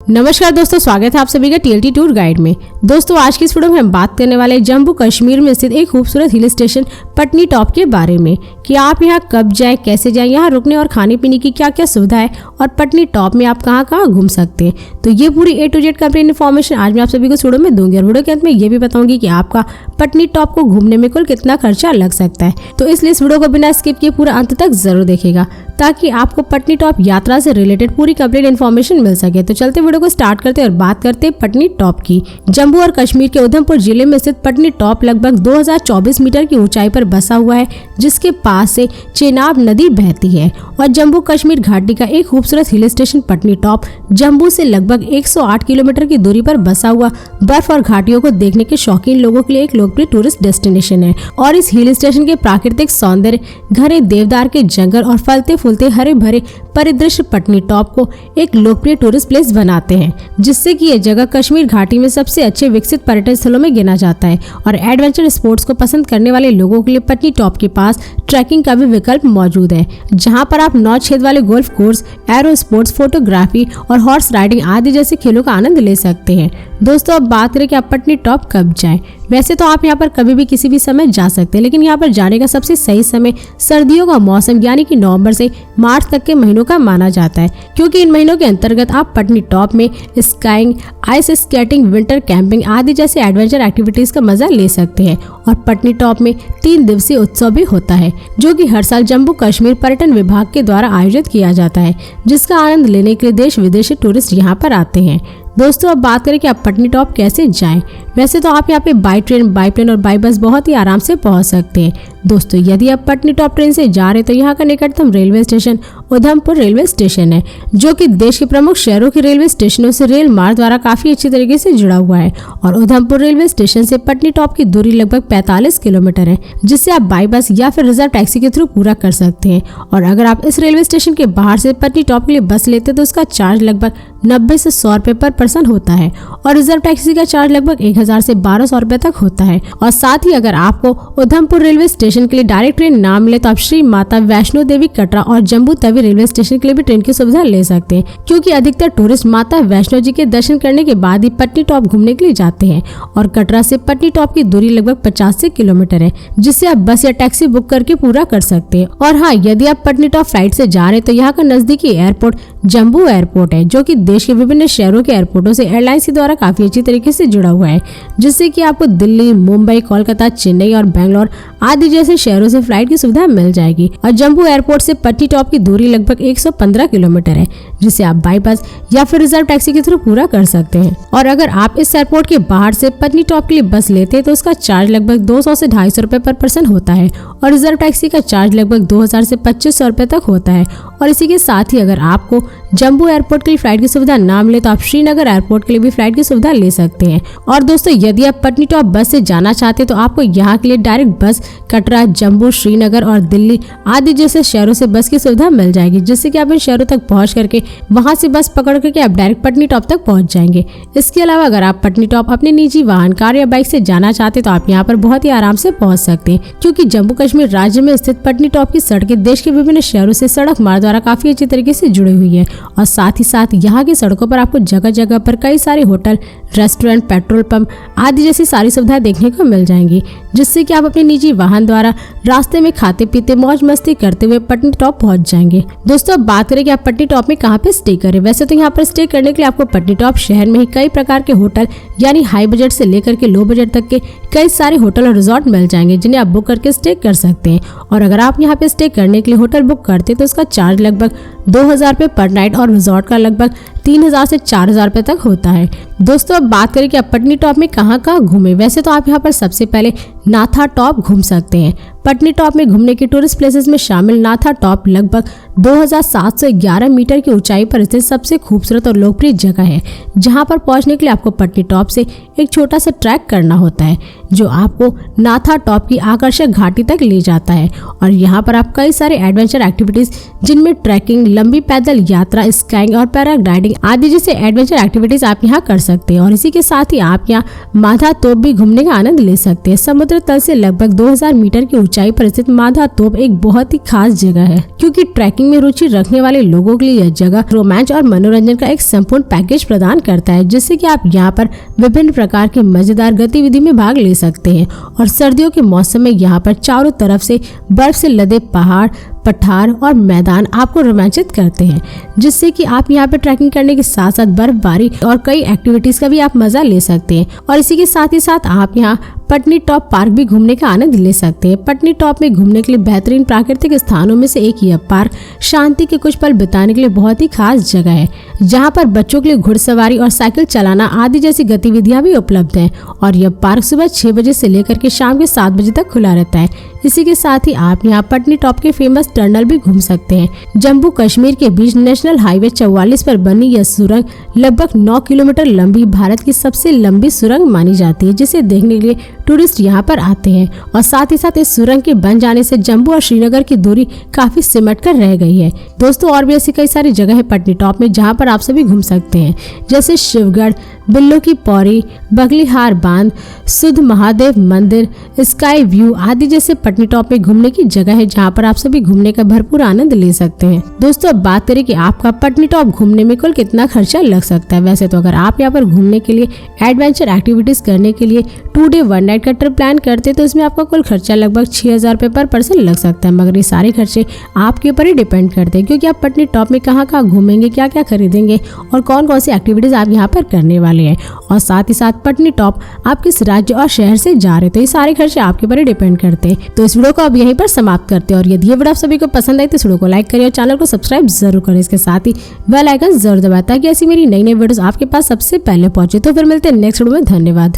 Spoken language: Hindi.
नमस्कार दोस्तों, स्वागत है आप सभी का टीएलटी टूर गाइड में। दोस्तों आज की इस वीडियो में हम बात करने वाले हैं जम्मू कश्मीर में स्थित एक खूबसूरत हिल स्टेशन पटनी टॉप के बारे में कि आप यहां कब जाएं, कैसे जाएं, यहां रुकने और खाने पीने की क्या क्या सुविधा है और पटनी टॉप में आप कहां कहां घूम सकते हैं। तो ये पूरी A to Z complete information आज मैं आप सभी को इस वीडियो में दूंगी और वीडियो के अंत में ये भी बताऊंगी कि आपका पटनी टॉप को घूमने में कुल कितना खर्चा लग सकता है। तो इसलिए इस वीडियो को बिना स्किप किए पूरा अंत तक जरूर देखेगा ताकि आपको पटनी टॉप यात्रा से रिलेटेड पूरी कंप्लीट इन्फॉर्मेशन मिल सके। तो चलते वीडियो को स्टार्ट करते और बात करते हैं पटनी टॉप की। जम्मू और कश्मीर के उधमपुर जिले में स्थित पटनी टॉप लगभग 2024 मीटर की ऊंचाई पर बसा हुआ है, जिसके पास से चेनाब नदी बहती है और जम्मू कश्मीर घाटी का एक खूबसूरत hill station Patni top Jammu से लगभग 108 किलोमीटर की दूरी पर बसा हुआ बर्फ और घाटियों को देखने के शौकीन लोगों के लिए एक लोकप्रिय टूरिस्ट डेस्टिनेशन है। और इस हिल स्टेशन के प्राकृतिक सौंदर्य, घने देवदार के जंगल और फलते फूलते हरे भरे परिदृश्य पटनी टॉप को एक लोकप्रिय टूरिस्ट प्लेस बनाते हैं, जिससे कि यह जगह कश्मीर घाटी में सबसे अच्छे विकसित पर्यटन स्थलों में गिना जाता है। और एडवेंचर स्पोर्ट्स को पसंद करने वाले लोगों के लिए पटनी टॉप के पास ट्रैकिंग का भी विकल्प मौजूद है, जहां पर आप 9 छेद वाले golf course, aero sports, photography और हॉर्स राइडिंग आदि जैसे खेलों का आनंद ले सकते हैं। दोस्तों अब बात करें कि आप पटनी टॉप कब जाएं। वैसे तो आप यहाँ पर कभी भी किसी भी समय जा सकते हैं, लेकिन यहाँ पर जाने का सबसे सही समय सर्दियों का मौसम यानी कि नवंबर से मार्च तक के महीनों का माना जाता है, क्योंकि इन महीनों के अंतर्गत आप पटनी टॉप में skiing, ice skating, winter camping आदि जैसे एडवेंचर एक्टिविटीज का मजा ले सकते हैं। और पटनी टॉप में 3 दिवसीय उत्सव भी होता है, जो कि हर साल जम्मू कश्मीर पर्यटन विभाग के द्वारा आयोजित किया जाता है, जिसका आनंद लेने के लिए देश विदेशी टूरिस्ट यहाँ पर आते हैं। दोस्तों अब बात करें कि आप पटनी टॉप कैसे जाएं। वैसे तो आप यहाँ पे बाई ट्रेन, बाई प्लेन और बाई बस बहुत ही आराम से पहुँच सकते हैं। दोस्तों यदि आप पटनी टॉप ट्रेन से जा रहे हैं तो यहाँ का निकटतम railway station Udhampur railway station है, जो कि देश के प्रमुख शहरों के रेलवे स्टेशनों से रेल मार्ग द्वारा काफी अच्छी तरीके से जुड़ा हुआ है। और उधमपुर रेलवे स्टेशन से पटनी टॉप की दूरी लगभग 45 किलोमीटर है, जिससे आप बाई बस या फिर रिजर्व टैक्सी के थ्रू पूरा कर सकते हैं। और अगर आप इस रेलवे स्टेशन के बाहर से पटनी टॉप के लिए बस लेते हैं तो उसका चार्ज लगभग 90 से 100 रुपए पर पर्सन होता है और रिजर्व टैक्सी का चार्ज लगभग 1000 से 1200 रुपए तक होता है। और साथ ही अगर आपको उधमपुर रेलवे स्टेशन के लिए डायरेक्ट ट्रेन ना मिले तो आप श्री माता वैष्णो देवी कटरा और जम्मू तवी रेलवे स्टेशन के लिए भी ट्रेन की सुविधा ले सकते हैं, क्योंकि अधिकतर टूरिस्ट माता वैष्णो जी के दर्शन करने के बाद ही पटनी टॉप घूमने के लिए जाते हैं। और कटरा से पटनी टॉप की दूरी लगभग 85 किलोमीटर है, जिससे आप बस या टैक्सी बुक करके पूरा कर सकते हैं। और हाँ, यदि आप पटनी टॉप फ्लाइट से जा रहे हैं तो यहाँ का नजदीकी एयरपोर्ट जम्मू एयरपोर्ट है, जो कि देश के विभिन्न शहरों के एयरपोर्टों से एयरलाइंस के द्वारा काफी अच्छी तरीके से जुड़ा हुआ है, जिससे कि आपको दिल्ली, मुंबई, कोलकाता, चेन्नई और बेंगलोर आदि जैसे शहरों से फ्लाइट की सुविधा मिल जाएगी। और जम्मू एयरपोर्ट से पटनी टॉप की दूरी लगभग 115 किलोमीटर है, जिसे आप बाई बस या फिर रिजर्व टैक्सी के थ्रू पूरा कर सकते हैं। और अगर आप इस एयरपोर्ट के बाहर से पटनी टॉप के लिए बस लेते हैं तो उसका चार्ज लगभग 200 से 250 रुपए पर पर्सन होता है और रिजर्व टैक्सी का चार्ज लगभग 2000 से 2500 रुपए तक होता है। और इसी के साथ ही अगर आपको जम्मू एयरपोर्ट के लिए फ्लाइट की सुविधा ना मिले तो आप श्रीनगर एयरपोर्ट के लिए भी फ्लाइट की सुविधा ले सकते हैं। और दोस्तों यदि आप पटनी टॉप बस से जाना चाहते हैं तो आपको यहाँ के लिए डायरेक्ट बस कटरा, जम्मू, श्रीनगर और दिल्ली आदि जैसे शहरों से बस की सुविधा मिल जाएगी, जिससे कि आप इन शहरों तक पहुंच करके वहां से बस पकड़ करके आप डायरेक्ट पटनी टॉप तक पहुंच जाएंगे। इसके अलावा अगर आप पटनी टॉप अपने निजी वाहन, कार या बाइक से जाना चाहते हैं तो आप यहाँ पर बहुत ही आराम से पहुंच सकते हैं, क्योंकि जम्मू कश्मीर राज्य में स्थित पटनी टॉप की सड़कें देश के विभिन्न शहरों से सड़क मार्ग द्वारा काफी अच्छी तरीके से जुड़ी हुई है। और साथ ही साथ यहाँ की सड़कों पर आपको जगह जगह पर कई सारे होटल, रेस्टोरेंट, पेट्रोल पंप आदि जैसी सारी सुविधाएं देखने को मिल जाएंगी, जिससे कि आप अपने निजी वाहन द्वारा रास्ते में खाते पीते मौज मस्ती करते हुए पटनी टॉप पहुंच जाएंगे। दोस्तों अब बात करें कि आप पटनी टॉप में कहाँ पे स्टे करें। वैसे तो यहाँ पर स्टे करने के लिए आपको पटनी टॉप शहर में ही कई प्रकार के होटल यानी हाई बजट से लेकर के लो बजट तक के कई सारे होटल और रिजॉर्ट मिल जाएंगे, जिन्हें आप बुक करके स्टे कर सकते हैं। और अगर आप यहाँ पे स्टे करने के लिए होटल बुक करते हैं तो उसका चार्ज लगभग 2000 रुपए पर नाइट और रिजॉर्ट का लगभग 3000 से 4000 रुपए तक होता है। दोस्तों अब बात करें कि आप पटनी टॉप में कहाँ कहाँ घूमें। वैसे तो आप यहाँ पर सबसे पहले नाथा टॉप घूम सकते हैं। पटनी टॉप में घूमने के टूरिस्ट प्लेसेस में शामिल नाथा टॉप लगभग 2711 मीटर की ऊंचाई पर स्थित सबसे खूबसूरत और लोकप्रिय जगह है, जहां पर पहुंचने के लिए आपको पटनी टॉप से एक छोटा सा ट्रैक करना होता है, जो आपको नाथा टॉप की आकर्षक घाटी तक ले जाता है। और यहाँ पर आप कई सारे एडवेंचर एक्टिविटीज जिनमें ट्रैकिंग, लंबी पैदल यात्रा, स्काइंग और पैराग्लाइडिंग आदि जैसे एडवेंचर एक्टिविटीज आप यहाँ कर सकते हैं। और इसी के साथ ही आप यहाँ माधा तोप भी घूमने का आनंद ले सकते हैं। समुद्र तल से लगभग 2000 मीटर की ऊंचाई पर स्थित माधा तोप एक बहुत ही खास जगह है, क्योंकि ट्रैकिंग में रुचि रखने वाले लोगों के लिए यह जगह रोमांच और मनोरंजन का एक संपूर्ण पैकेज प्रदान करता है, जिससे कि आप यहाँ पर विभिन्न प्रकार की मजेदार गतिविधि में भाग ले सकते हैं। और सर्दियों के मौसम में यहाँ पर चारों तरफ से बर्फ से लदे पहाड़, पठार और मैदान आपको रोमांचित करते हैं, जिससे कि आप यहाँ पे ट्रैकिंग करने के साथ साथ बर्फबारी और कई एक्टिविटीज का भी आप मजा ले सकते हैं। और इसी के साथ ही साथ आप यहाँ पटनी टॉप पार्क भी घूमने का आनंद ले सकते हैं। पटनी टॉप में घूमने के लिए बेहतरीन प्राकृतिक स्थानों में से एक यह पार्क शांति के कुछ पल बिताने के लिए बहुत ही खास जगह है, जहाँ पर बच्चों के लिए घुड़सवारी और साइकिल चलाना आदि जैसी गतिविधियां भी उपलब्ध हैं। और यह पार्क सुबह 6 बजे से लेकर के शाम के 7 बजे तक खुला रहता है। इसी के साथ ही आप यहाँ पटनी टॉप के फेमस टनल भी घूम सकते हैं। जम्मू कश्मीर के बीच नेशनल हाईवे 44 पर बनी यह सुरंग लगभग 9 किलोमीटर लंबी भारत की सबसे लंबी सुरंग मानी जाती है, जिसे देखने के लिए टूरिस्ट यहाँ पर आते हैं। और साथ ही साथ इस सुरंग के बन जाने से जम्मू और श्रीनगर की दूरी काफी सिमट कर रह गई है। दोस्तों और भी ऐसी कई सारी जगह है पटनी टॉप में जहाँ पर आप सभी घूम सकते हैं, जैसे शिवगढ़, बिल्लो की पौड़ी, बगलीहार बांध, सुध महादेव मंदिर, स्काई व्यू आदि जैसे पटनी टॉप में घूमने की जगह है, जहाँ पर आप सभी घूमने का भरपूर आनंद ले सकते हैं। दोस्तों अब बात करें कि आपका पटनी टॉप घूमने में कुल कितना खर्चा लग सकता है। वैसे तो अगर आप यहाँ पर घूमने के लिए एडवेंचर एक्टिविटीज करने के लिए 2 डे 1 नाइट का ट्रिप प्लान करते हैं तो इसमें आपका कुल खर्चा लगभग 6000 रुपए पर पर्सन लग सकता है। मगर ये सारे खर्चे आपके ऊपर ही डिपेंड करते हैं, क्योंकि आप पटनी टॉप में कहाँ कहाँ घूमेंगे, क्या क्या खरीदेंगे और कौन कौन सी एक्टिविटीज आप यहाँ पर करने वाले हैं। और साथ ही साथ पटनी टॉप आप किस राज्य और शहर से जा रहे हैं, तो ये सारे खर्चे आपके ऊपर ही डिपेंड करते हैं। तो इस वीडियो को अब यहीं पर समाप्त करते हैं। और यदि ये वीडियो आप सभी को पसंद आई तो इस वीडियो को लाइक करिए और चैनल को सब्सक्राइब जरूर करें। इसके साथ ही बेल आइकन जरूर दबाएं ताकि ऐसी मेरी नई नई वीडियोस आपके पास सबसे पहले पहुंचे। तो फिर मिलते हैं नेक्स्ट वीडियो में। धन्यवाद।